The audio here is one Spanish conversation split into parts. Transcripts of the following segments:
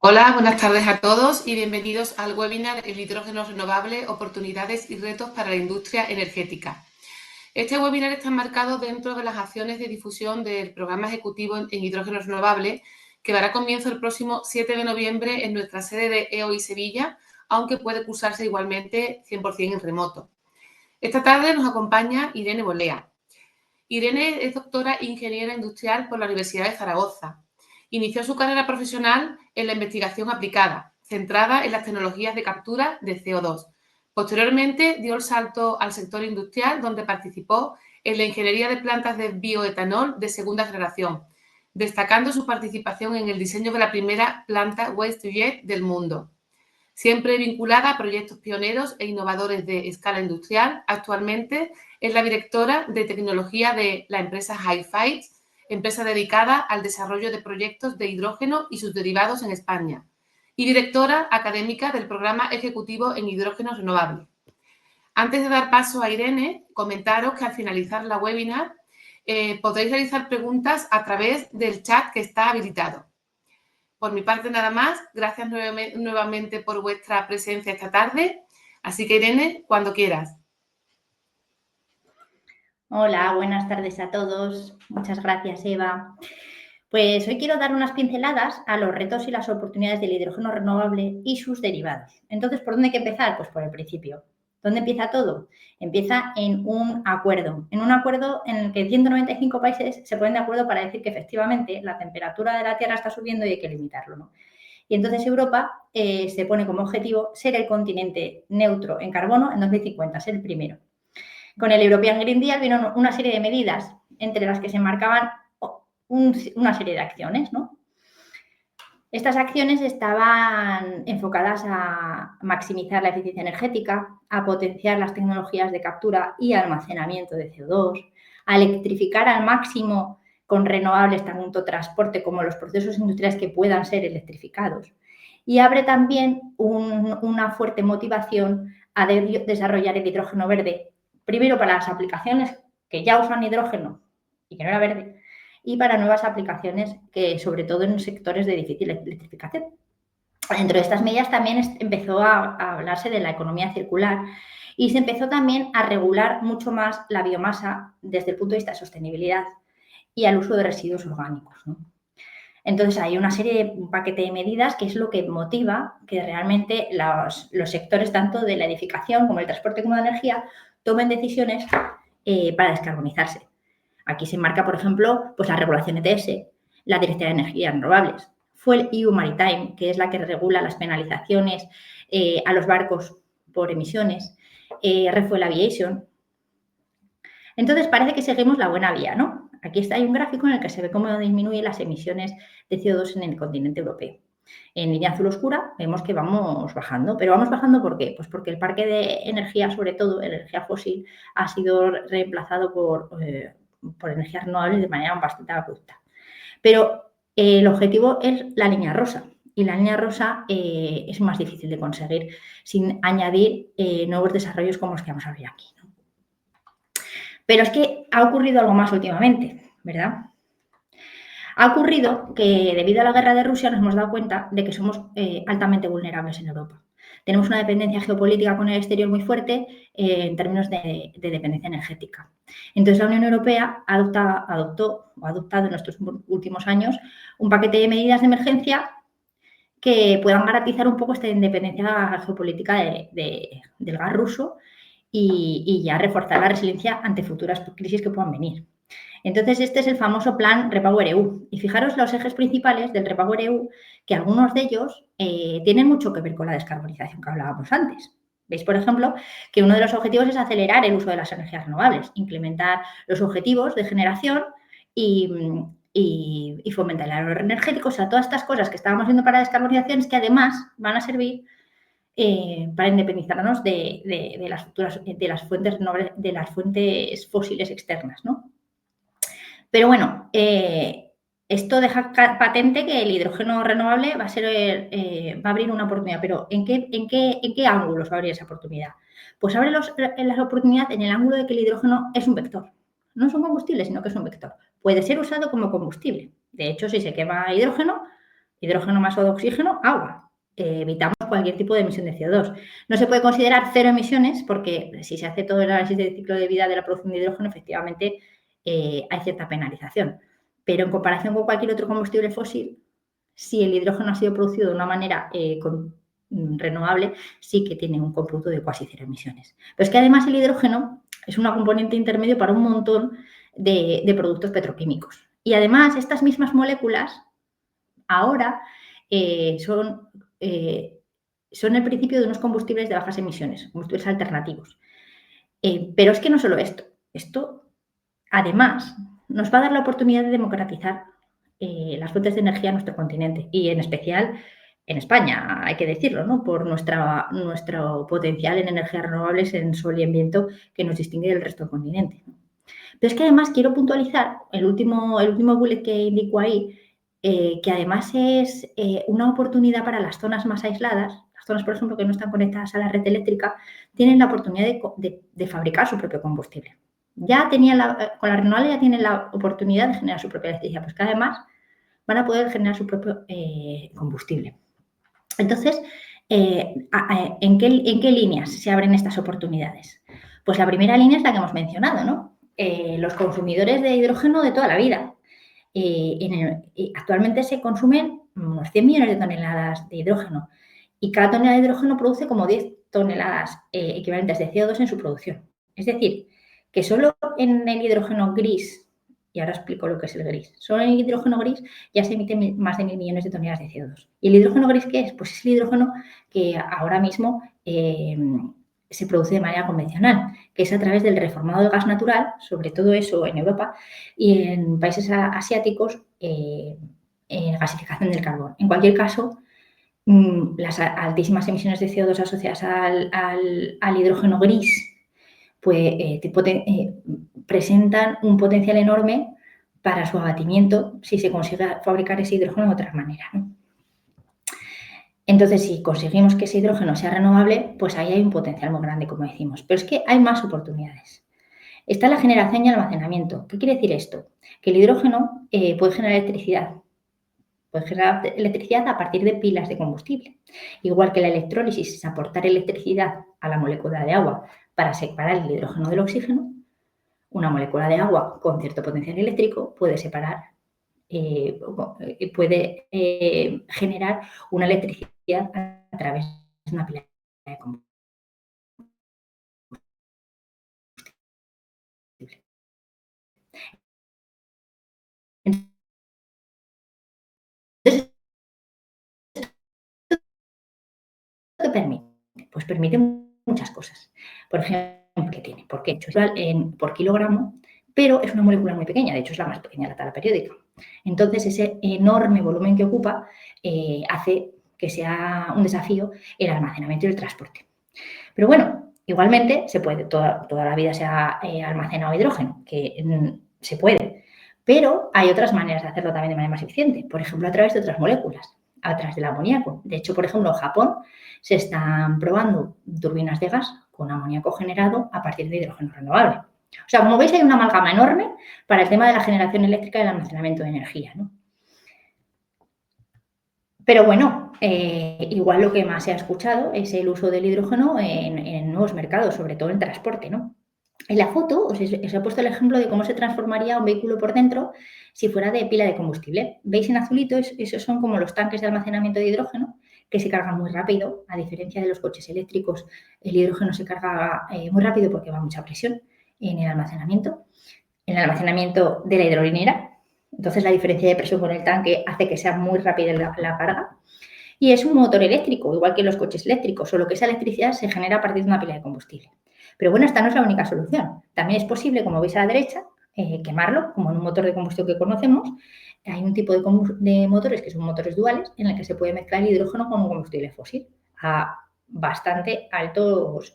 Hola, buenas tardes a todos y bienvenidos al webinar El hidrógeno renovable, oportunidades y retos para la industria energética. Este webinar está enmarcado dentro de las acciones de difusión del programa ejecutivo en hidrógeno renovable que dará comienzo el próximo 7 de noviembre en nuestra sede de EOI Sevilla, aunque puede cursarse igualmente 100% en remoto. Esta tarde nos acompaña Irene Bolea. Irene es doctora ingeniera industrial por la Universidad de Zaragoza. Inició su carrera profesional en la investigación aplicada, centrada en las tecnologías de captura de CO2. Posteriormente dio el salto al sector industrial, donde participó en la ingeniería de plantas de bioetanol de segunda generación, destacando su participación en el diseño de la primera planta Waste-to-Jet del mundo. Siempre vinculada a proyectos pioneros e innovadores de escala industrial, actualmente es la directora de tecnología de la empresa Hi-Fi, empresa dedicada al desarrollo de proyectos de hidrógeno y sus derivados en España, y directora académica del programa ejecutivo en hidrógeno renovable. Antes de dar paso a Irene, comentaros que al finalizar la webinar podréis realizar preguntas a través del chat que está habilitado. Por mi parte nada más, gracias nuevamente por vuestra presencia esta tarde. Así que Irene, cuando quieras. Hola, buenas tardes a todos. Muchas gracias, Eva. Pues hoy quiero dar unas pinceladas a los retos y las oportunidades del hidrógeno renovable y sus derivados. Entonces, ¿por dónde hay que empezar? Pues por el principio. ¿Dónde empieza todo? Empieza en un acuerdo en el que 195 países se ponen de acuerdo para decir que efectivamente la temperatura de la Tierra está subiendo y hay que limitarlo, ¿no? Y entonces Europa se pone como objetivo ser el continente neutro en carbono en 2050, ser el primero. Con el European Green Deal vino una serie de medidas entre las que se marcaban una serie de acciones, ¿no? Estas acciones estaban enfocadas a maximizar la eficiencia energética, a potenciar las tecnologías de captura y almacenamiento de CO2, a electrificar al máximo con renovables tanto transporte como los procesos industriales que puedan ser electrificados. Y abre también una fuerte motivación a desarrollar el hidrógeno verde, primero para las aplicaciones que ya usan hidrógeno y que no era verde, y para nuevas aplicaciones que, sobre todo en sectores de difícil electrificación. Dentro de estas medidas también empezó a hablarse de la economía circular y se empezó también a regular mucho más la biomasa desde el punto de vista de sostenibilidad y al uso de residuos orgánicos, ¿no? Entonces, hay un paquete de medidas que es lo que motiva que realmente los sectores tanto de la edificación como el transporte como la energía tomen decisiones para descarbonizarse. Aquí se enmarca, por ejemplo, pues la regulación ETS, la Directiva de Energías Renovables. Fue el EU Maritime, que es la que regula las penalizaciones a los barcos por emisiones. Refuel Aviation. Entonces, parece que seguimos la buena vía, ¿no? Aquí hay un gráfico en el que se ve cómo disminuyen las emisiones de CO2 en el continente europeo. En línea azul oscura vemos que vamos bajando, pero ¿vamos bajando por qué? Pues porque el parque de energía, sobre todo energía fósil, ha sido reemplazado por energías renovables de manera bastante abrupta. Pero el objetivo es la línea rosa y la línea rosa es más difícil de conseguir sin añadir nuevos desarrollos como los que vamos a ver aquí, ¿no? Pero es que ha ocurrido algo más últimamente, ¿verdad? Ha ocurrido que debido a la guerra de Rusia nos hemos dado cuenta de que somos altamente vulnerables en Europa. Tenemos una dependencia geopolítica con el exterior muy fuerte en términos de dependencia energética. Entonces, la Unión Europea ha adoptado en estos últimos años un paquete de medidas de emergencia que puedan garantizar un poco esta independencia geopolítica del gas ruso y ya reforzar la resiliencia ante futuras crisis que puedan venir. Entonces, este es el famoso plan REPowerEU. Y fijaros los ejes principales del REPowerEU, que algunos de ellos tienen mucho que ver con la descarbonización que hablábamos antes. Veis, por ejemplo, que uno de los objetivos es acelerar el uso de las energías renovables, implementar los objetivos de generación y fomentar el ahorro energético. O sea, todas estas cosas que estábamos viendo para descarbonización que además van a servir para independizarnos de las fuentes renovables, de las fuentes fósiles externas, ¿no? Pero bueno, esto deja patente que el hidrógeno renovable va a abrir una oportunidad. Pero ¿en qué ángulos va a abrir esa oportunidad? Pues abre la oportunidad en el ángulo de que el hidrógeno es un vector. No es un combustible, sino que es un vector. Puede ser usado como combustible. De hecho, si se quema hidrógeno, hidrógeno más oxígeno, agua. Evitamos cualquier tipo de emisión de CO2. No se puede considerar cero emisiones porque si se hace todo el análisis del ciclo de vida de la producción de hidrógeno, efectivamente hay cierta penalización. Pero en comparación con cualquier otro combustible fósil, si el hidrógeno ha sido producido de una manera renovable, sí que tiene un cómputo de casi cero emisiones. Pero es que además el hidrógeno es un componente intermedio para un montón de productos petroquímicos. Y además estas mismas moléculas ahora son el principio de unos combustibles de bajas emisiones, combustibles alternativos. Pero es que no solo esto además nos va a dar la oportunidad de democratizar las fuentes de energía en nuestro continente y en especial en España, hay que decirlo, ¿no? Por nuestro potencial en energías renovables, en sol y en viento, que nos distingue del resto del continente. Pero es que además quiero puntualizar el último bullet que indico ahí, que además es una oportunidad para las zonas más aisladas. Las zonas, por ejemplo, que no están conectadas a la red eléctrica, tienen la oportunidad de fabricar su propio combustible. Ya con la renovable ya tienen la oportunidad de generar su propia electricidad, pues que además van a poder generar su propio combustible. Entonces, ¿en qué líneas se abren estas oportunidades? Pues la primera línea es la que hemos mencionado, ¿no? Los consumidores de hidrógeno de toda la vida. Actualmente se consumen unos 100 millones de toneladas de hidrógeno y cada tonelada de hidrógeno produce como 10 toneladas equivalentes de CO2 en su producción. Es decir, que solo en el hidrógeno gris, y ahora explico lo que es el gris, solo en el hidrógeno gris ya se emiten más de 1.000 millones de toneladas de CO2. ¿Y el hidrógeno gris qué es? Pues es el hidrógeno que ahora mismo se produce de manera convencional, que es a través del reformado de gas natural, sobre todo eso en Europa, y en países asiáticos, gasificación del carbón. En cualquier caso, las altísimas emisiones de CO2 asociadas al hidrógeno gris pues, presentan un potencial enorme para su abatimiento si se consigue fabricar ese hidrógeno de otra manera, ¿no? Entonces, si conseguimos que ese hidrógeno sea renovable, pues ahí hay un potencial muy grande, como decimos. Pero es que hay más oportunidades. Está la generación y almacenamiento. ¿Qué quiere decir esto? Que el hidrógeno puede generar electricidad. Puede generar electricidad a partir de pilas de combustible. Igual que la electrólisis es aportar electricidad a la molécula de agua para separar el hidrógeno del oxígeno, una molécula de agua con cierto potencial eléctrico puede separar, puede generar una electricidad a través de una pila de combustible. Entonces, ¿qué permite? Pues permite muchas cosas. Por ejemplo, ¿qué tiene? ¿Por qué? Por kilogramo, pero es una molécula muy pequeña, de hecho es la más pequeña de la tabla periódica. Entonces, ese enorme volumen que ocupa hace que sea un desafío el almacenamiento y el transporte. Pero bueno, igualmente se puede, toda la vida se ha almacenado hidrógeno, que se puede, pero hay otras maneras de hacerlo también de manera más eficiente, por ejemplo, a través de otras moléculas, a través del amoníaco. De hecho, por ejemplo, en Japón se están probando turbinas de gas con amoníaco generado a partir de hidrógeno renovable. O sea, como veis, hay una amalgama enorme para el tema de la generación eléctrica y el almacenamiento de energía, ¿no? Pero bueno, igual lo que más se ha escuchado es el uso del hidrógeno en nuevos mercados, sobre todo en transporte, ¿no? En la foto os he puesto el ejemplo de cómo se transformaría un vehículo por dentro si fuera de pila de combustible. ¿Veis en azulito? Esos son como los tanques de almacenamiento de hidrógeno que se cargan muy rápido. A diferencia de los coches eléctricos, el hidrógeno se carga muy rápido porque va a mucha presión en el almacenamiento de la hidrolinera. Entonces, la diferencia de presión con el tanque hace que sea muy rápida la carga. Y es un motor eléctrico, igual que los coches eléctricos, solo que esa electricidad se genera a partir de una pila de combustible. Pero bueno, esta no es la única solución. También es posible, como veis a la derecha, quemarlo, como en un motor de combustión que conocemos. Hay un tipo de motores que son motores duales en el que se puede mezclar el hidrógeno con un combustible fósil a bastante altos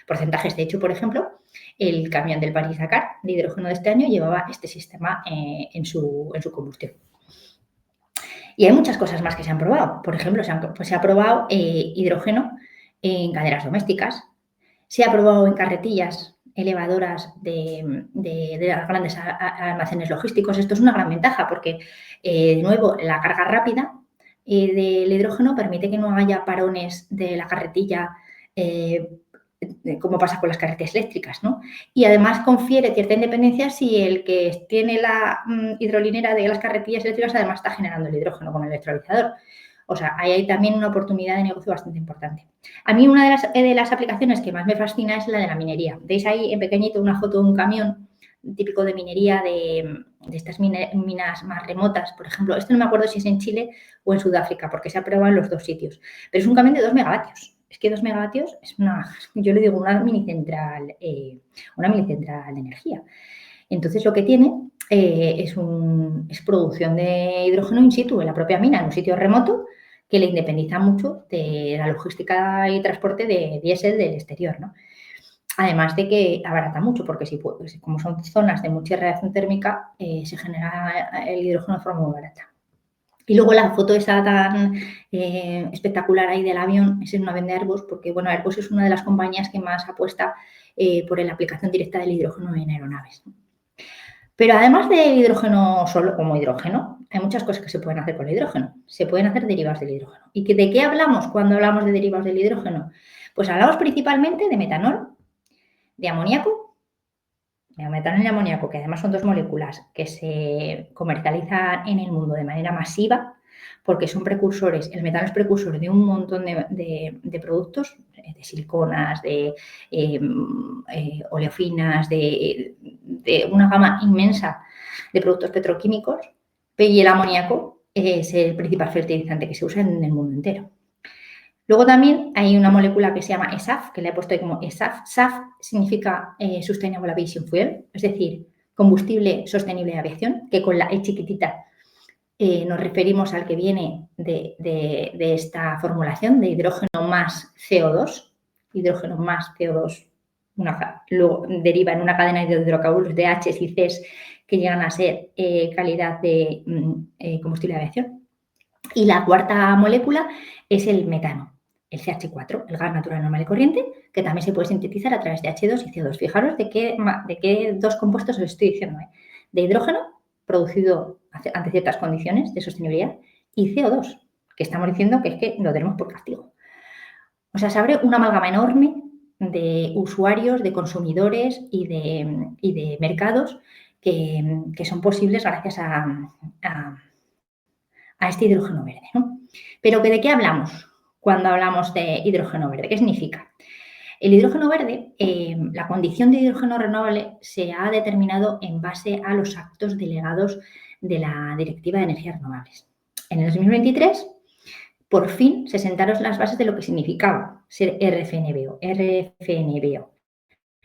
porcentajes. De hecho, por ejemplo, el camión del París-Dakar de hidrógeno de este año llevaba este sistema en su combustión. Y hay muchas cosas más que se han probado. Por ejemplo, se ha probado hidrógeno en calderas domésticas, se ha probado en carretillas elevadoras de los grandes almacenes logísticos. Esto es una gran ventaja porque, de nuevo, la carga rápida del hidrógeno permite que no haya parones de la carretilla, como pasa con las carreteras eléctricas, ¿no? Y además confiere cierta independencia si el que tiene la hidrolinera de las carretillas eléctricas además está generando el hidrógeno con el electrolizador. O sea, ahí hay también una oportunidad de negocio bastante importante. A mí una de las aplicaciones que más me fascina es la de la minería. Veis ahí en pequeñito una foto de un camión típico de minería de estas minas más remotas. Por ejemplo, esto no me acuerdo si es en Chile o en Sudáfrica, porque se ha probado en los dos sitios. Pero es un camión de 2 megavatios. Es que 2 megavatios es yo le digo, una mini central de energía. Entonces, lo que tiene es producción de hidrógeno in situ, en la propia mina, en un sitio remoto, que le independiza mucho de la logística y transporte de diésel del exterior, ¿no? Además de que abarata mucho, porque como son zonas de mucha radiación térmica, se genera el hidrógeno de forma muy barata. Y luego la foto esa tan espectacular ahí del avión es en un avión de Airbus, porque bueno, Airbus es una de las compañías que más apuesta por la aplicación directa del hidrógeno en aeronaves. Pero además del hidrógeno solo como hidrógeno, hay muchas cosas que se pueden hacer con el hidrógeno. Se pueden hacer derivados del hidrógeno. ¿Y de qué hablamos cuando hablamos de derivados del hidrógeno? Pues hablamos principalmente de metanol, de amoníaco, de metanol y amoníaco, que además son dos moléculas que se comercializan en el mundo de manera masiva, porque son precursores. El metanol es precursor de un montón de productos, de siliconas, de oleofinas, de una gama inmensa de productos petroquímicos, y el amoníaco es el principal fertilizante que se usa en el mundo entero. Luego también hay una molécula que se llama SAF, que le he puesto ahí como SAF. SAF significa Sustainable Aviation Fuel, es decir, combustible sostenible de aviación, que con la E chiquitita nos referimos al que viene de esta formulación de hidrógeno más CO2. Hidrógeno más CO2 luego deriva en una cadena de hidrocarburos de Hs y Cs que llegan a ser calidad de combustible de aviación. Y la cuarta molécula es el metano, el CH4, el gas natural normal y corriente, que también se puede sintetizar a través de H2 y CO2. Fijaros de qué dos compuestos os estoy diciendo. De hidrógeno, producido ante ciertas condiciones de sostenibilidad, y CO2, que estamos diciendo que es que lo tenemos por castigo. O sea, se abre una amalgama enorme de usuarios, de consumidores y de mercados que son posibles gracias a este hidrógeno verde, ¿no? Pero ¿de qué hablamos cuando hablamos de hidrógeno verde? ¿Qué significa? El hidrógeno verde, la condición de hidrógeno renovable se ha determinado en base a los actos delegados de la Directiva de Energías Renovables. En el 2023, por fin, se sentaron las bases de lo que significaba ser RFNBO,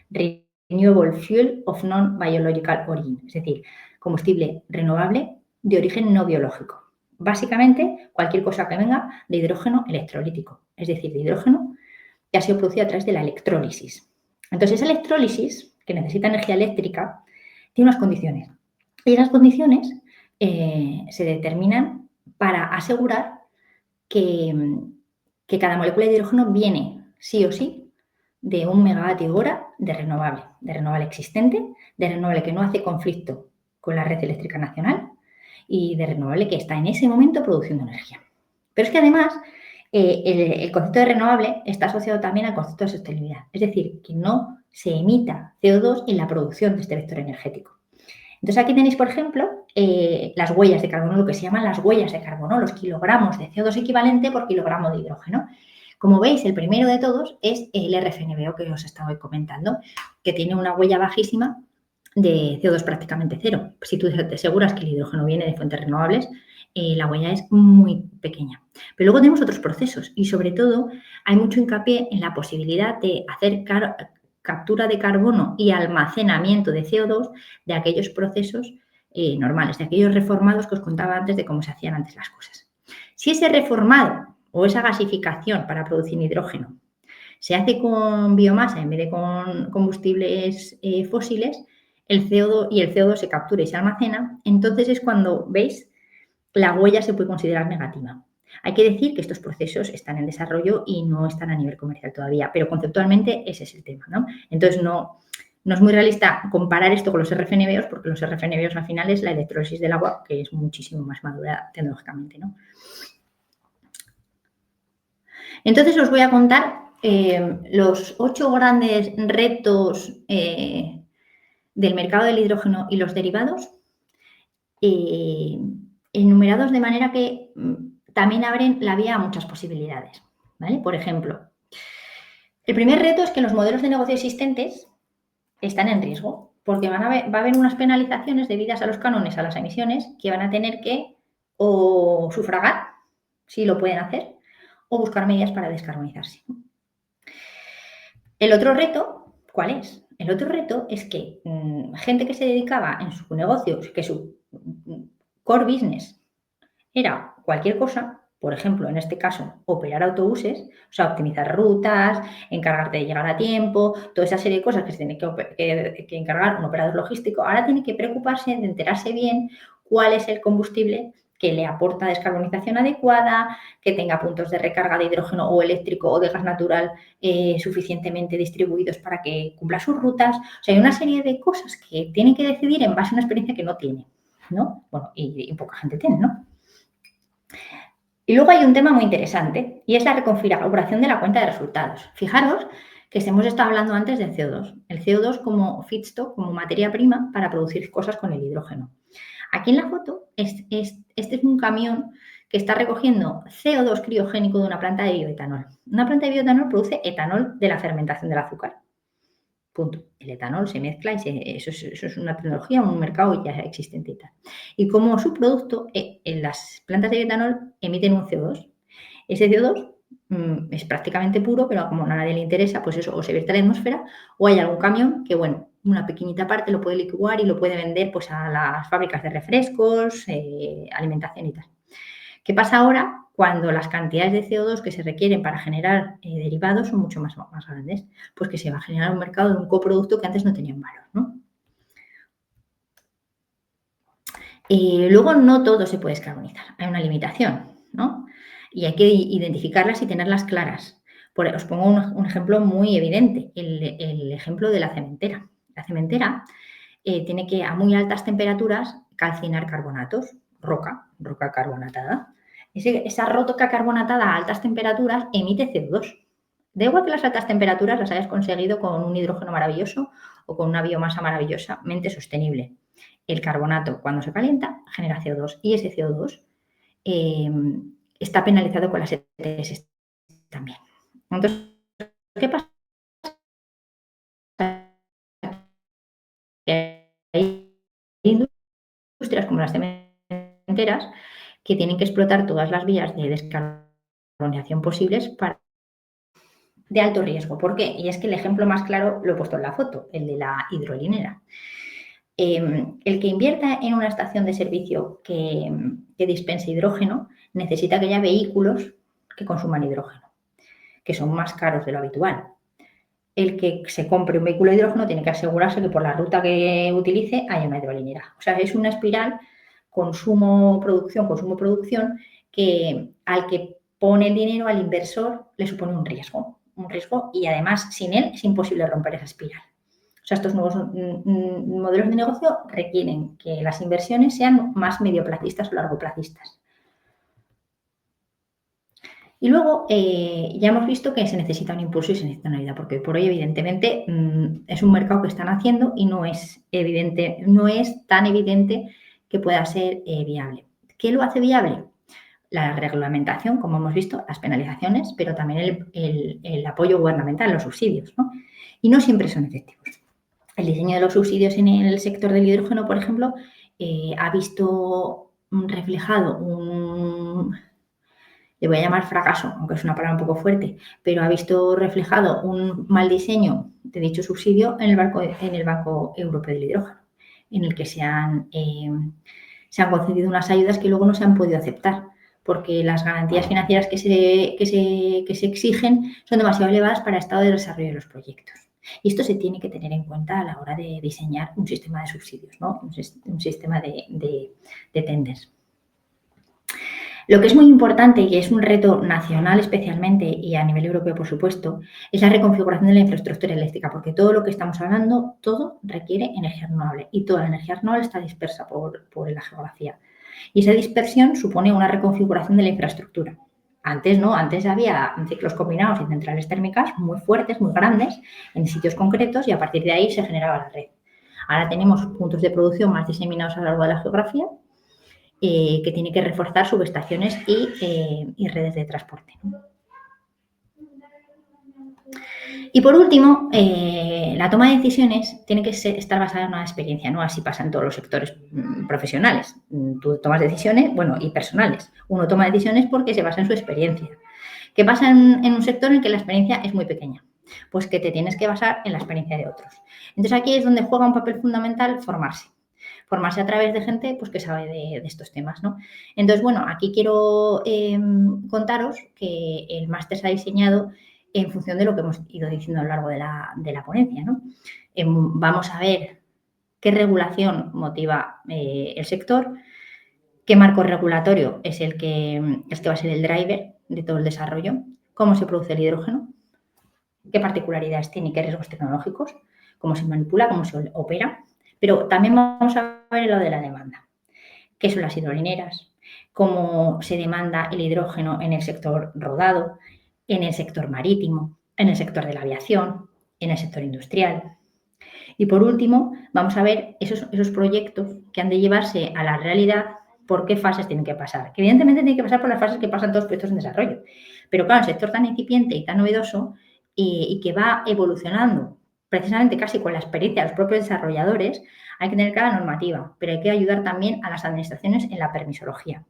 Renewable Fuel of Non-Biological Origin, es decir, combustible renovable de origen no biológico. Básicamente, cualquier cosa que venga de hidrógeno electrolítico, es decir, de hidrógeno que ha sido producido a través de la electrólisis. Entonces, esa electrólisis, que necesita energía eléctrica, tiene unas condiciones. Y esas condiciones se determinan para asegurar que cada molécula de hidrógeno viene, sí o sí, de 1 megavatio hora de renovable existente, de renovable que no hace conflicto con la red eléctrica nacional y de renovable que está en ese momento produciendo energía. Pero es que además el concepto de renovable está asociado también al concepto de sostenibilidad, es decir, que no se emita CO2 en la producción de este vector energético. Entonces aquí tenéis, por ejemplo, las huellas de carbono, lo que se llaman las huellas de carbono, los kilogramos de CO2 equivalente por kilogramo de hidrógeno. Como veis, el primero de todos es el RFNBO que os estaba comentando, que tiene una huella bajísima de CO2 prácticamente cero. Si tú te aseguras que el hidrógeno viene de fuentes renovables, la huella es muy pequeña. Pero luego tenemos otros procesos y sobre todo hay mucho hincapié en la posibilidad de hacer captura de carbono y almacenamiento de CO2 de aquellos procesos normales, de aquellos reformados que os contaba antes de cómo se hacían antes las cosas. Si ese reformado o esa gasificación para producir hidrógeno se hace con biomasa en vez de con combustibles fósiles, el CO2 se captura y se almacena, entonces es cuando, ¿veis?, la huella se puede considerar negativa. Hay que decir que estos procesos están en desarrollo y no están a nivel comercial todavía, pero conceptualmente ese es el tema, ¿no? Entonces no es muy realista comparar esto con los RFNBOs, porque los RFNBOs al final es la electrólisis del agua, que es muchísimo más madura tecnológicamente, ¿no? Entonces os voy a contar los 8 grandes retos del mercado del hidrógeno y los derivados, enumerados de manera que también abren la vía a muchas posibilidades, ¿vale? Por ejemplo, el primer reto es que los modelos de negocio existentes están en riesgo, porque va a haber unas penalizaciones debidas a los cánones, a las emisiones, que van a tener que o sufragar, si lo pueden hacer, o buscar medidas para descarbonizarse. El otro reto, ¿cuál es? El otro reto es que gente que se dedicaba en su negocio, que su core business era cualquier cosa, por ejemplo, en este caso, operar autobuses, o sea, optimizar rutas, encargarte de llegar a tiempo, toda esa serie de cosas que se tiene que encargar un operador logístico, ahora tiene que preocuparse de enterarse bien cuál es el combustible que le aporta descarbonización adecuada, que tenga puntos de recarga de hidrógeno o eléctrico o de gas natural suficientemente distribuidos para que cumpla sus rutas. O sea, hay una serie de cosas que tienen que decidir en base a una experiencia que no tiene, ¿no? Bueno, y poca gente tiene, ¿no? Y luego hay un tema muy interesante y es la reconfiguración de la cuenta de resultados. Fijaros que hemos estado hablando antes del CO2. El CO2 como feedstock, como materia prima para producir cosas con el hidrógeno. Aquí en la foto, este es un camión que está recogiendo CO2 criogénico de una planta de bioetanol. Una planta de bioetanol produce etanol de la fermentación del azúcar. Punto. El etanol se mezcla y eso es una tecnología, un mercado ya existente y tal. Y como subproducto, en las plantas de bioetanol emiten un CO2. Ese CO2 es prácticamente puro, pero como a nadie le interesa, pues eso o se vierte a la atmósfera o hay algún camión que, bueno, una pequeñita parte lo puede licuar y lo puede vender pues a las fábricas de refrescos, alimentación y tal. ¿Qué pasa ahora cuando las cantidades de CO2 que se requieren para generar derivados son mucho más grandes? Pues que se va a generar un mercado de un coproducto que antes no tenía un valor, ¿no? Luego no todo se puede descarbonizar, hay una limitación, ¿no? Y hay que identificarlas y tenerlas claras. Os pongo un ejemplo muy evidente, el ejemplo de la cementera. La cementera tiene que a muy altas temperaturas calcinar carbonatos, roca carbonatada. Esa roca carbonatada a altas temperaturas emite CO2. Da igual que las altas temperaturas las hayas conseguido con un hidrógeno maravilloso o con una biomasa maravillosamente sostenible. El carbonato, cuando se calienta, genera CO2 y ese CO2 está penalizado con las ETS también. Entonces, ¿qué pasa? Hay industrias como las cementeras que tienen que explotar todas las vías de descarbonización posibles de alto riesgo. ¿Por qué? Y es que el ejemplo más claro lo he puesto en la foto, el de la hidrolinera. El que invierta en una estación de servicio que dispense hidrógeno necesita que haya vehículos que consuman hidrógeno, que son más caros de lo habitual. El que se compre un vehículo de hidrógeno tiene que asegurarse que por la ruta que utilice haya una hidrolinera. O sea, es una espiral consumo-producción, que al que pone el dinero, al inversor, le supone un riesgo y además sin él es imposible romper esa espiral. O sea, estos nuevos modelos de negocio requieren que las inversiones sean más medioplacistas o largoplacistas. Y luego ya hemos visto que se necesita un impulso y se necesita una ayuda, porque por hoy evidentemente es un mercado que están haciendo y no es tan evidente que pueda ser viable. ¿Qué lo hace viable? La reglamentación, como hemos visto, las penalizaciones, pero también el apoyo gubernamental, los subsidios, ¿no? Y no siempre son efectivos. El diseño de los subsidios en el sector del hidrógeno, por ejemplo, ha visto reflejado le voy a llamar fracaso, aunque es una palabra un poco fuerte, pero ha visto reflejado un mal diseño de dicho subsidio en el Banco Europeo del Hidrógeno, en el que se han concedido unas ayudas que luego no se han podido aceptar, porque las garantías financieras que se exigen son demasiado elevadas para el estado de desarrollo de los proyectos. Y esto se tiene que tener en cuenta a la hora de diseñar un sistema de subsidios, ¿no? Un sistema de tenders. Lo que es muy importante y es un reto nacional especialmente y a nivel europeo, por supuesto, es la reconfiguración de la infraestructura eléctrica, porque todo lo que estamos hablando, todo requiere energía renovable y toda la energía renovable está dispersa por la geografía. Y esa dispersión supone una reconfiguración de la infraestructura. Antes no, antes había ciclos combinados y centrales térmicas muy fuertes, muy grandes, en sitios concretos y a partir de ahí se generaba la red. Ahora tenemos puntos de producción más diseminados a lo largo de la geografía que tienen que reforzar subestaciones y redes de transporte. Y por último, la toma de decisiones tiene que estar basada en una experiencia, ¿no? Así pasa en todos los sectores profesionales. Tú tomas decisiones, bueno, y personales. Uno toma decisiones porque se basa en su experiencia. ¿Qué pasa en un sector en que la experiencia es muy pequeña? Pues que te tienes que basar en la experiencia de otros. Entonces aquí es donde juega un papel fundamental formarse. Formarse a través de gente pues, que sabe de estos temas, ¿no? Entonces, bueno, aquí quiero contaros que el máster se ha diseñado en función de lo que hemos ido diciendo a lo largo de la ponencia, ¿no? Vamos a ver qué regulación motiva el sector, qué marco regulatorio es el que va a ser el driver de todo el desarrollo, cómo se produce el hidrógeno, qué particularidades tiene y qué riesgos tecnológicos, cómo se manipula, cómo se opera, pero también vamos a ver lo de la demanda, qué son las hidrolineras, cómo se demanda el hidrógeno en el sector rodado, en el sector marítimo, en el sector de la aviación, en el sector industrial. Y por último, vamos a ver esos proyectos que han de llevarse a la realidad, por qué fases tienen que pasar. Que evidentemente tienen que pasar por las fases que pasan todos los proyectos en desarrollo. Pero claro, el sector tan incipiente y tan novedoso y que va evolucionando precisamente casi con la experiencia de los propios desarrolladores, hay que tener cada normativa, pero hay que ayudar también a las administraciones en la permisología.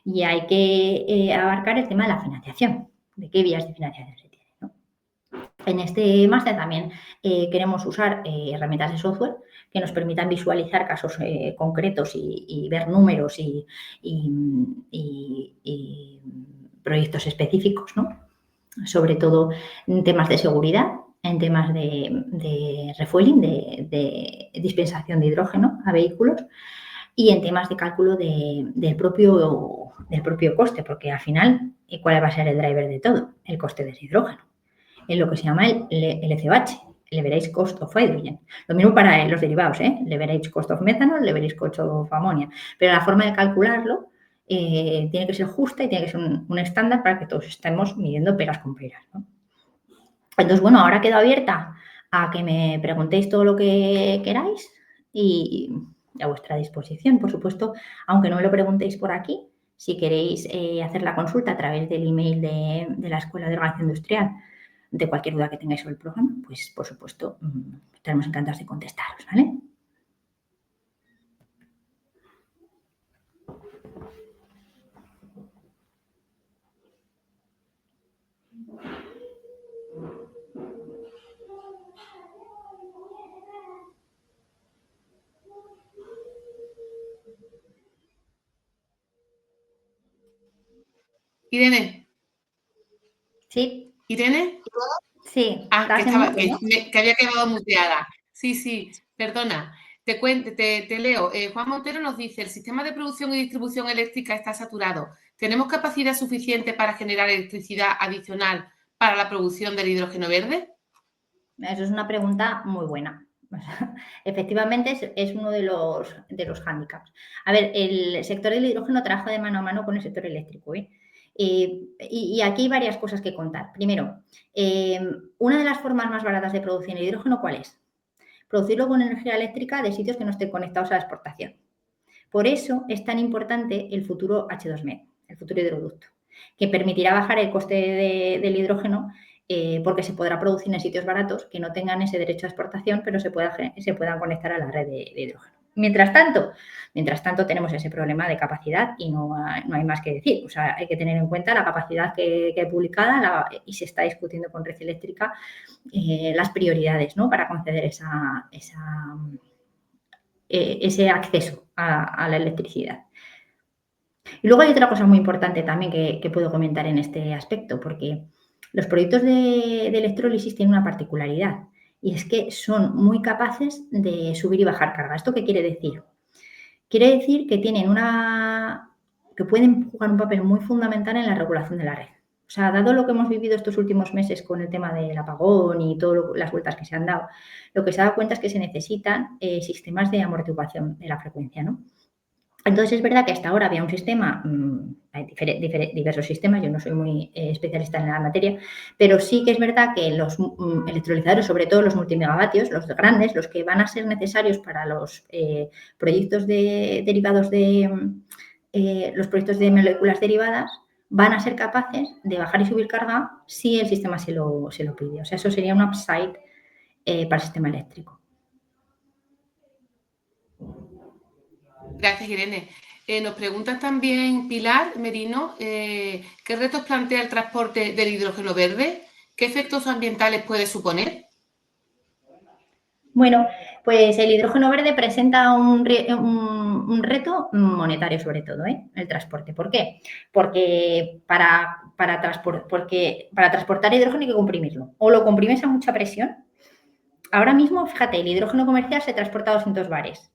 Y hay que abarcar el tema de la financiación, de qué vías de financiación se tienen, ¿no? En este máster también queremos usar herramientas de software que nos permitan visualizar casos concretos y ver números y proyectos específicos, ¿no? Sobre todo en temas de seguridad, en temas de refueling, de dispensación de hidrógeno a vehículos y en temas de cálculo del propio coste, porque al final, ¿cuál va a ser el driver de todo? El coste del hidrógeno, en lo que se llama el LCOH, Leverage Cost of Hydrogen. Lo mismo para los derivados, Leverage Cost of Methanol, Leverage Cost of Ammonia. Pero la forma de calcularlo tiene que ser justa y tiene que ser un estándar para que todos estemos midiendo peras con peras, ¿no? Entonces, bueno, ahora quedo abierta a que me preguntéis todo lo que queráis y a vuestra disposición, por supuesto, aunque no me lo preguntéis por aquí, si queréis hacer la consulta a través del email de la Escuela de Organización Industrial, de cualquier duda que tengáis sobre el programa, pues, por supuesto, estaremos encantados de contestaros, ¿vale? Irene. Sí. ¿Irene? Sí. Ah, que, ¿Estás en mute, no? que había quedado muteada. Sí, sí, perdona. Te leo. Juan Montero nos dice, el sistema de producción y distribución eléctrica está saturado. ¿Tenemos capacidad suficiente para generar electricidad adicional para la producción del hidrógeno verde? Eso es una pregunta muy buena. Efectivamente, es uno de los hándicaps. A ver, el sector del hidrógeno trabaja de mano a mano con el sector eléctrico, ¿eh? Y aquí hay varias cosas que contar. Primero, una de las formas más baratas de producir el hidrógeno, ¿cuál es? Producirlo con energía eléctrica de sitios que no estén conectados a la exportación. Por eso es tan importante el futuro H2Med, el futuro hidroducto, que permitirá bajar el coste del hidrógeno porque se podrá producir en sitios baratos que no tengan ese derecho a exportación, pero se puedan conectar a la red de hidrógeno. Mientras tanto, tenemos ese problema de capacidad y no hay más que decir. O sea, hay que tener en cuenta la capacidad que hay publicada y se está discutiendo con Red Eléctrica las prioridades, ¿no?, para conceder ese acceso a la electricidad. Y luego hay otra cosa muy importante también que puedo comentar en este aspecto, porque los proyectos de electrólisis tienen una particularidad y es que son muy capaces de subir y bajar carga. ¿Esto qué quiere decir? Quiere decir que que pueden jugar un papel muy fundamental en la regulación de la red. O sea, dado lo que hemos vivido estos últimos meses con el tema del apagón y todas las vueltas que se han dado, lo que se ha dado cuenta es que se necesitan sistemas de amortiguación de la frecuencia, ¿no? Entonces, es verdad que hasta ahora había un sistema, hay diversos sistemas, yo no soy muy especialista en la materia, pero sí que es verdad que los electrolizadores, sobre todo los multimegavatios, los grandes, los que van a ser necesarios para los proyectos derivados de los proyectos de moléculas derivadas, van a ser capaces de bajar y subir carga si el sistema se lo pide. O sea, eso sería un upside para el sistema eléctrico. Gracias, Irene. Nos pregunta también Pilar Merino, ¿qué retos plantea el transporte del hidrógeno verde? ¿Qué efectos ambientales puede suponer? Bueno, pues el hidrógeno verde presenta un reto monetario sobre todo, el transporte. ¿Por qué? Porque para transportar hidrógeno hay que comprimirlo. O lo comprimes a mucha presión. Ahora mismo, fíjate, el hidrógeno comercial se transporta a 200 bares.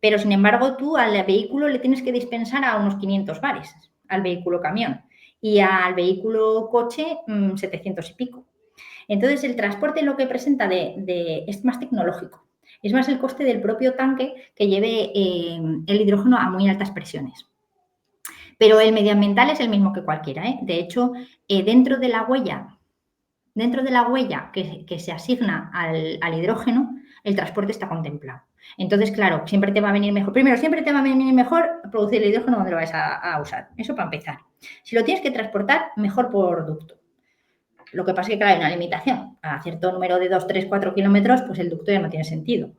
Pero, sin embargo, tú al vehículo le tienes que dispensar a unos 500 bares, al vehículo camión. Y al vehículo coche, 700 y pico. Entonces, el transporte lo que presenta es más tecnológico. Es más el coste del propio tanque que lleve el hidrógeno a muy altas presiones. Pero el medioambiental es el mismo que cualquiera. De hecho, dentro de la huella que se asigna al hidrógeno, el transporte está contemplado. Entonces, claro, siempre te va a venir mejor. Primero, siempre te va a venir mejor producir el hidrógeno donde lo vais a usar. Eso para empezar. Si lo tienes que transportar, mejor por ducto. Lo que pasa es que, claro, hay una limitación. A cierto número de 2, 3, 4 kilómetros, pues el ducto ya no tiene sentido.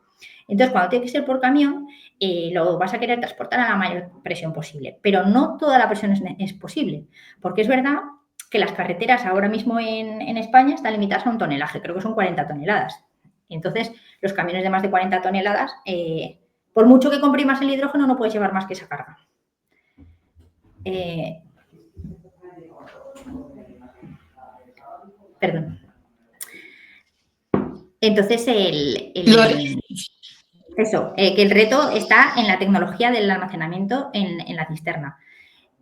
Entonces, cuando tiene que ser por camión, lo vas a querer transportar a la mayor presión posible. Pero no toda la presión es posible. Porque es verdad que las carreteras ahora mismo en España están limitadas a un tonelaje. Creo que son 40 toneladas. Entonces, los camiones de más de 40 toneladas, por mucho que comprimas el hidrógeno, no puedes llevar más que esa carga. Perdón. Entonces, que el reto está en la tecnología del almacenamiento en la cisterna.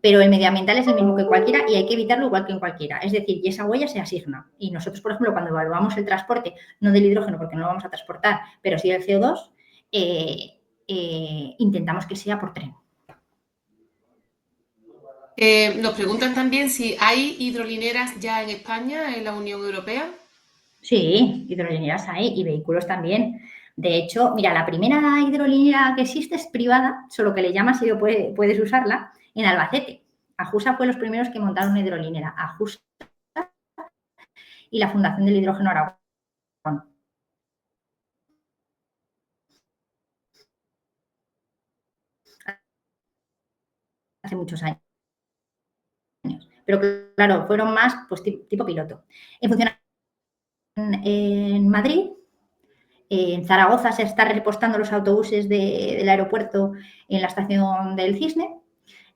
Pero el medioambiental es el mismo que cualquiera y hay que evitarlo igual que en cualquiera. Es decir, y esa huella se asigna. Y nosotros, por ejemplo, cuando evaluamos el transporte, no del hidrógeno porque no lo vamos a transportar, pero sí del CO2, intentamos que sea por tren. Nos preguntan también si hay hidrolineras ya en España, en la Unión Europea. Sí, hidrolineras hay y vehículos también. De hecho, mira, la primera hidrolinera que existe es privada, solo que le llamas y puedes usarla, en Albacete. Ajusa fue los primeros que montaron una hidrolinera. Ajusa y la Fundación del Hidrógeno Aragón. Hace muchos años. Pero claro, fueron más pues, tipo piloto. En Madrid, en Zaragoza se está repostando los autobuses del aeropuerto en la estación del Cisne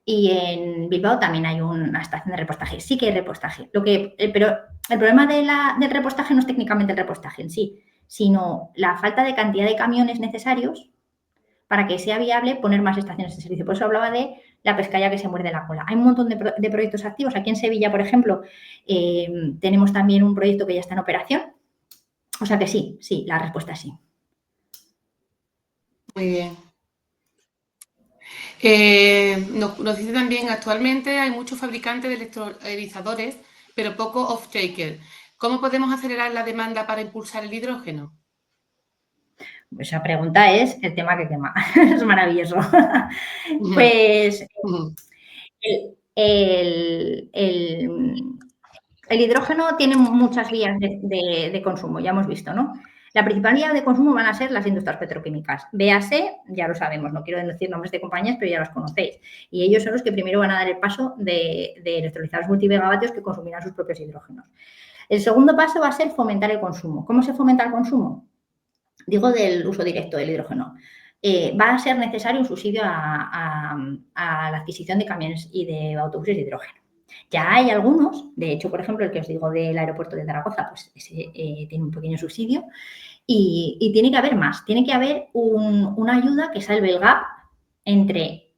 y en Bilbao también hay una estación de repostaje. Sí que hay repostaje. Pero el problema del repostaje no es técnicamente el repostaje en sí, sino la falta de cantidad de camiones necesarios para que sea viable poner más estaciones de servicio. Por eso hablaba de la pescaya que se muerde la cola. Hay un montón de proyectos activos. Aquí en Sevilla, por ejemplo, tenemos también un proyecto que ya está en operación. O sea que sí, la respuesta es sí. Muy bien. Nos dice también, actualmente hay muchos fabricantes de electrolizadores, pero poco off-taker. ¿Cómo podemos acelerar la demanda para impulsar el hidrógeno? Esa pregunta es el tema que quema. Es maravilloso. Pues el hidrógeno tiene muchas vías de consumo, ya hemos visto, ¿no? La principal vía de consumo van a ser las industrias petroquímicas. Véase, ya lo sabemos, no quiero decir nombres de compañías, pero ya los conocéis. Y ellos son los que primero van a dar el paso de electrolizadores multimegavatios que consumirán sus propios hidrógenos. El segundo paso va a ser fomentar el consumo. ¿Cómo se fomenta el consumo? Digo del uso directo del hidrógeno. Va a ser necesario un subsidio a la adquisición de camiones y de autobuses de hidrógeno. Ya hay algunos, de hecho, por ejemplo, el que os digo del aeropuerto de Zaragoza, pues ese tiene un pequeño subsidio y tiene que haber más. Tiene que haber una ayuda que salve el gap entre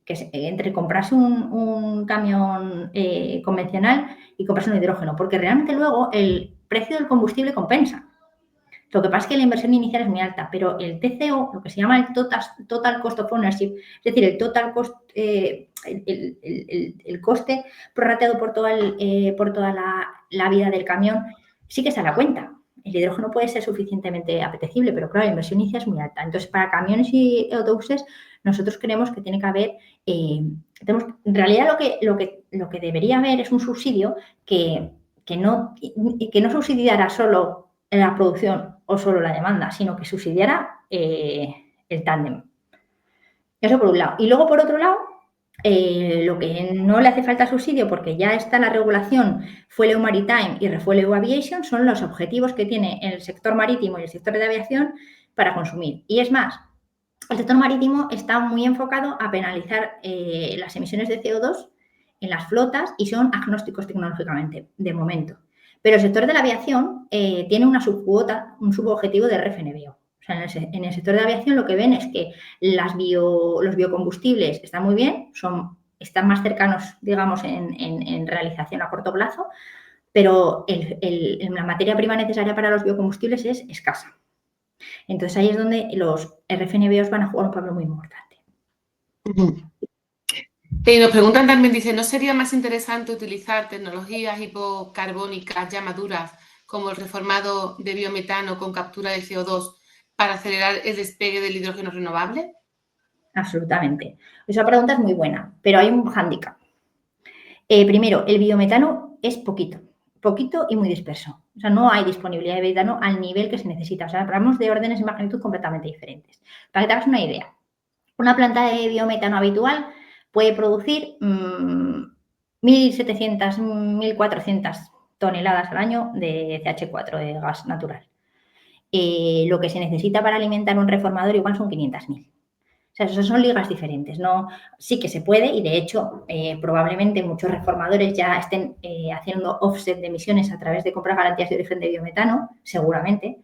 comprarse un camión convencional y comprarse un hidrógeno, porque realmente luego el precio del combustible compensa. Lo que pasa es que la inversión inicial es muy alta, pero el TCO, lo que se llama el Total Cost of Ownership, es decir, el total cost, el coste prorrateado por toda la vida del camión, sí que se da cuenta. El hidrógeno puede ser suficientemente apetecible, pero claro, la inversión inicial es muy alta. Entonces, para camiones y autobuses, nosotros creemos que tiene que haber, en realidad lo que debería haber es un subsidio que no subsidiara solo la producción o solo la demanda, sino que subsidiara el tándem. Eso por un lado. Y luego, por otro lado, lo que no le hace falta subsidio, porque ya está la regulación Fuel Maritime y Refuel Aviation, son los objetivos que tiene el sector marítimo y el sector de aviación para consumir. Y es más, el sector marítimo está muy enfocado a penalizar las emisiones de CO2 en las flotas y son agnósticos tecnológicamente, de momento. Pero el sector de la aviación tiene una subcuota, un subobjetivo de RFNBO. O sea, en el sector de la aviación lo que ven es que los biocombustibles están muy bien, están más cercanos, digamos, en realización a corto plazo, pero la materia prima necesaria para los biocombustibles es escasa. Entonces ahí es donde los RFNBOs van a jugar un papel muy importante. Nos preguntan también, dice, ¿no sería más interesante utilizar tecnologías hipocarbónicas ya maduras como el reformado de biometano con captura de CO2 para acelerar el despegue del hidrógeno renovable? Absolutamente. Esa pregunta es muy buena, pero hay un hándicap. Primero, el biometano es poquito y muy disperso. O sea, no hay disponibilidad de biometano al nivel que se necesita. O sea, hablamos de órdenes de magnitud completamente diferentes. Para que te hagas una idea, una planta de biometano habitual puede producir 1.700, 1.400 toneladas al año de CH4, de gas natural. Lo que se necesita para alimentar un reformador igual son 500.000. O sea, esas son ligas diferentes, ¿no? Sí que se puede y, de hecho, probablemente muchos reformadores ya estén haciendo offset de emisiones a través de comprar garantías de origen de biometano, seguramente,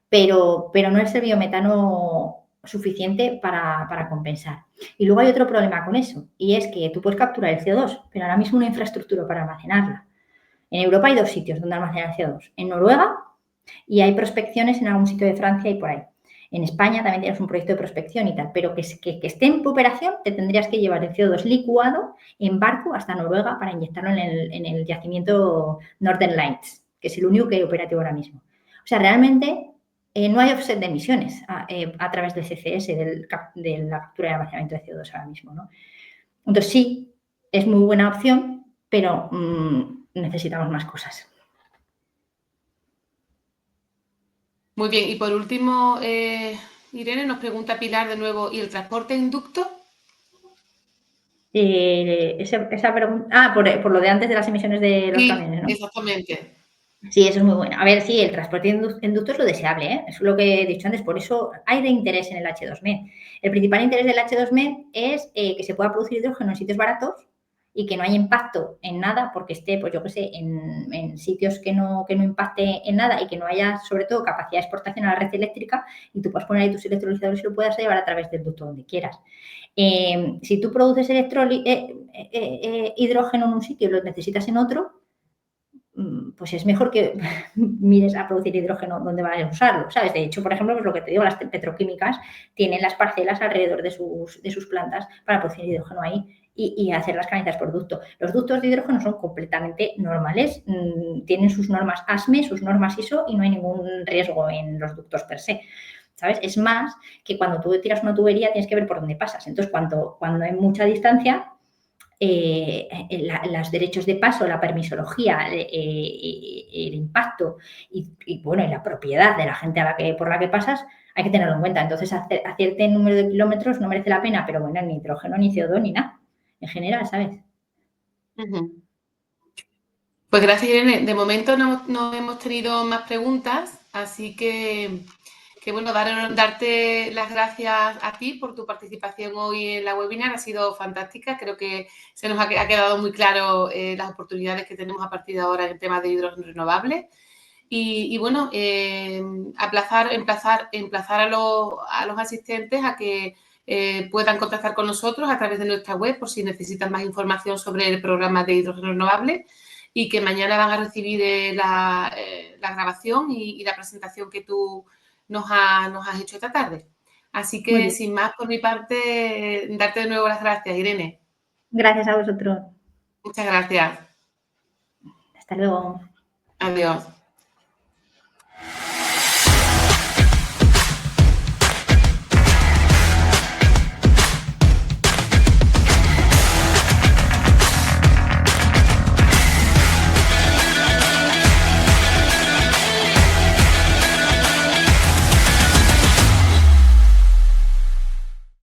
pero no es el biometano suficiente para compensar. Y luego hay otro problema con eso, y es que tú puedes capturar el CO2, pero ahora mismo una infraestructura para almacenarla. En Europa hay 2 sitios donde almacenar CO2, en Noruega y hay prospecciones en algún sitio de Francia y por ahí. En España también tienes un proyecto de prospección y tal, pero que esté en operación te tendrías que llevar el CO2 licuado en barco hasta Noruega para inyectarlo en el yacimiento Northern Lights, que es el único que hay operativo ahora mismo. O sea, realmente no hay offset de emisiones a través del CCS, de la captura y almacenamiento de CO2 ahora mismo, ¿no? Entonces sí, es muy buena opción, pero necesitamos más cosas. Muy bien, y por último, Irene nos pregunta Pilar de nuevo, ¿y el transporte inducto? Esa pregunta, por lo de antes de las emisiones de los camiones, ¿no? Exactamente. Sí, eso es muy bueno. A ver, sí, el transporte inducto es lo deseable, ¿eh? Es lo que he dicho antes, por eso hay de interés en el H2ME. El principal interés del H2ME es que se pueda producir hidrógeno en sitios baratos y que no haya impacto en nada, porque esté, pues yo qué sé, en sitios que no impacte en nada y que no haya, sobre todo, capacidad de exportación a la red eléctrica y tú puedas poner ahí tus electrolizadores y lo puedas llevar a través del ducto donde quieras. Si tú produces hidrógeno en un sitio y lo necesitas en otro, pues es mejor que mires a producir hidrógeno donde vayas a usarlo, ¿sabes? De hecho, por ejemplo, pues lo que te digo, las petroquímicas tienen las parcelas alrededor de sus plantas para producir hidrógeno ahí y hacer las canalizas por ducto. Los ductos de hidrógeno son completamente normales, tienen sus normas ASME, sus normas ISO y no hay ningún riesgo en los ductos per se, ¿sabes? Es más que cuando tú tiras una tubería tienes que ver por dónde pasas. Entonces, cuando hay mucha distancia, los derechos de paso, la permisología, el impacto y bueno, y la propiedad de la gente por la que pasas, hay que tenerlo en cuenta. Entonces, a cierto número de kilómetros no merece la pena, pero bueno, ni hidrógeno, ni CO2, ni nada, en general, ¿sabes? Pues gracias, Irene. De momento no hemos tenido más preguntas, así que bueno, darte las gracias a ti por tu participación hoy en la webinar. Ha sido fantástica. Creo que se nos ha quedado muy claro las oportunidades que tenemos a partir de ahora en temas de hidrógeno renovable. Y bueno, emplazar a los asistentes a que puedan contactar con nosotros a través de nuestra web por si necesitan más información sobre el programa de hidrógeno renovable. y que mañana van a recibir la grabación y la presentación que tú nos has hecho esta tarde. Así Muy que, bien. sin más, por mi parte, darte de nuevo las gracias, Irene. Gracias a vosotros. Muchas gracias. Hasta luego. Adiós.